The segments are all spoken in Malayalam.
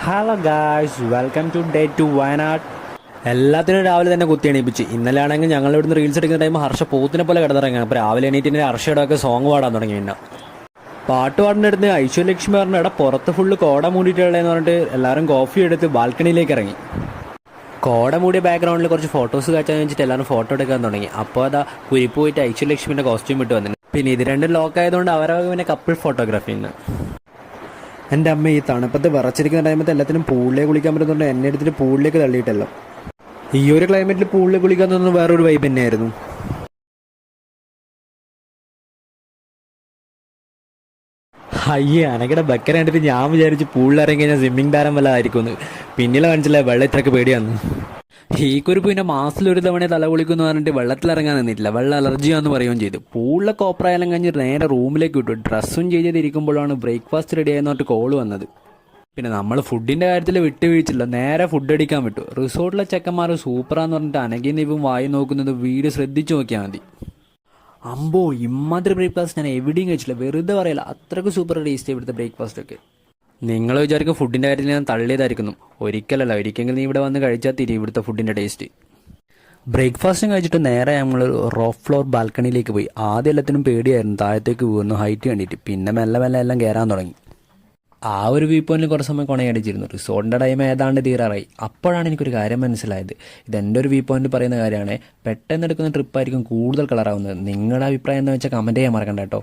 Hello guys, welcome to day two Wayanad. എല്ലാത്തിനും രാവിലെ തന്നെ കുത്തി എണീപ്പിച്ച്. ഇന്നലെ ആണെങ്കിൽ ഞങ്ങൾ ഇവിടുന്ന് റീൽസ് എടുക്കുന്ന ടൈം ഹർഷ പോത്തിനെ പോലെ കിടന്നിറങ്ങി. അപ്പോൾ രാവിലെ എണീറ്റിൻ്റെ ഹർഷയുടെ ഒക്കെ സോങ് പാടാൻ തുടങ്ങി. പിന്നെ പാട്ട് പാടുന്നിടത്ത് ഐശ്വര്യലക്ഷ്മി പറഞ്ഞ ഇട പുറത്ത് ഫുള്ള് കോട മൂടിയിട്ടുള്ളതെന്ന് പറഞ്ഞിട്ട് എല്ലാവരും കോഫി എടുത്ത് ബാൽക്കണിയിലേക്ക് ഇറങ്ങി. കോട മൂടിയ ബാക്ക്ഗ്രൗണ്ടിൽ കുറച്ച് ഫോട്ടോസ് കാച്ചാന്ന് വെച്ചിട്ട് എല്ലാവരും ഫോട്ടോ എടുക്കാൻ തുടങ്ങി. അപ്പോൾ അതാ കുരിപ്പ് പോയിട്ട് ഐശ്വര്യലക്ഷ്മിൻ്റെ കോസ്റ്റ്യൂം ഇട്ട് വന്നിട്ടുണ്ട്. പിന്നെ ഇത് രണ്ടും ലോക്ക് ആയതുകൊണ്ട് അവരവർക്ക് പിന്നെ കപ്പിൾ ഫോട്ടോഗ്രാഫി ഉണ്ട്. എൻ്റെ അമ്മ ഈ തണുപ്പത്ത് വിറച്ചിരിക്കുന്ന ടൈമത്ത് എല്ലാത്തിനും പൂളിലേക്ക് കുളിക്കാൻ പറ്റുന്നുണ്ട്. എന്നെ എടുത്തിട്ട് പൂളിലേക്ക് തള്ളിയിട്ടല്ലോ. ഈ ഒരു ക്ലൈമറ്റിൽ പൂളിലേക്ക് കുളിക്കാൻ തോന്നുന്നത് വേറൊരു വൈബ് തന്നെയായിരുന്നു. അയ്യേ, അനക്കടെ ബക്കര കണ്ടിട്ട് ഞാൻ വിചാരിച്ച് പൂളിലിറങ്ങി കഴിഞ്ഞാൽ സ്വിമ്മിങ് താരം വല്ല ആയിരിക്കും. പിന്നിലെ മനസ്സിലായി വെള്ളം ഇത്രയ്ക്ക് പേടിയാന്ന്. ഈ കുറിപ്പ് പിന്നെ മാസത്തിലൊരു തവണ തല കുളിക്കുമെന്ന് പറഞ്ഞിട്ട് വെള്ളത്തിലിറങ്ങാൻ നിന്നിട്ടില്ല. വെള്ളം അലർജിയാന്ന് പറയുകയും ചെയ്തു. പൂളിലെ കോപ്രായെല്ലാം കഴിഞ്ഞ് നേരെ റൂമിലേക്ക് വിട്ടു. ഡ്രസ്സും ചെയ്തിരിക്കുമ്പോഴാണ് ബ്രേക്ക്ഫാസ്റ്റ് റെഡി ആയെന്ന് പറഞ്ഞിട്ട് കോള് വന്നത്. പിന്നെ നമ്മൾ ഫുഡിൻ്റെ കാര്യത്തിൽ വിട്ടുവീഴ്ചില്ല, നേരെ ഫുഡ് അടിക്കാൻ വിട്ടു. റിസോർട്ടിലെ ചെക്കന്മാർ സൂപ്പറാന്ന് പറഞ്ഞിട്ട് അനകി നീവും വായി നോക്കുന്നത് വീട് ശ്രദ്ധിച്ചു നോക്കിയാൽ മതി. അമ്പോ, ഇമ്മാതിരി ബ്രേക്ക്ഫാസ്റ്റ് ഞാൻ എവിടെയും കഴിച്ചില്ല, വെറുതെ പറയില്ല. അത്രയ്ക്ക് സൂപ്പർ ടേസ്റ്റ് ഇവിടുത്തെ ബ്രേക്ക്ഫാസ്റ്റ് ഒക്കെ. നിങ്ങൾ വിചാരിക്കും ഫുഡിൻ്റെ കാര്യത്തിൽ ഞാൻ തള്ളിയതായിരിക്കുന്നു. ഒരിക്കലല്ല, ഒരിക്കലെങ്കിൽ നീ ഇവിടെ വന്ന് കഴിച്ചാൽ തിരി ഇവിടുത്തെ ഫുഡിൻ്റെ ടേസ്റ്റ്. ബ്രേക്ക്ഫാസ്റ്റും കഴിച്ചിട്ട് നേരെ നമ്മൾ റോഫ് ഫ്ലോർ ബാൽക്കണിയിലേക്ക് പോയി. ആദ്യം എല്ലാത്തിനും പേടിയായിരുന്നു, താഴത്തേക്ക് പോകുന്നു ഹൈറ്റ് കണ്ടിട്ട്. പിന്നെ മെല്ലെ മെല്ലെ എല്ലാം കയറാൻ തുടങ്ങി. ആ ഒരു വ്യൂ പോയിന്റിൽ കുറച്ച് സമയം കൊണയടിച്ചിരുന്നു. റിസോർട്ടിൻ്റെ ടൈം ഏതാണ്ട് തീരാറായി. അപ്പോഴാണ് എനിക്കൊരു കാര്യം മനസ്സിലായത്. ഇതെൻ്റെ ഒരു വ്യൂ പോയിന്റ് പറയുന്ന കാര്യമാണ്. പെട്ടെന്ന് എടുക്കുന്ന ട്രിപ്പായിരിക്കും കൂടുതൽ കളറാവുന്നത്. നിങ്ങളുടെ അഭിപ്രായം എന്ന് വെച്ചാൽ കമൻറ്റ് ചെയ്യാൻ മറക്കണ്ട കേട്ടോ.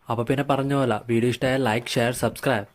അപ്പോൾ പിന്നെ പറഞ്ഞ പോലെ വീഡിയോ ഇഷ്ടമായാൽ ലൈക്ക്, ഷെയർ, സബ്സ്ക്രൈബ്.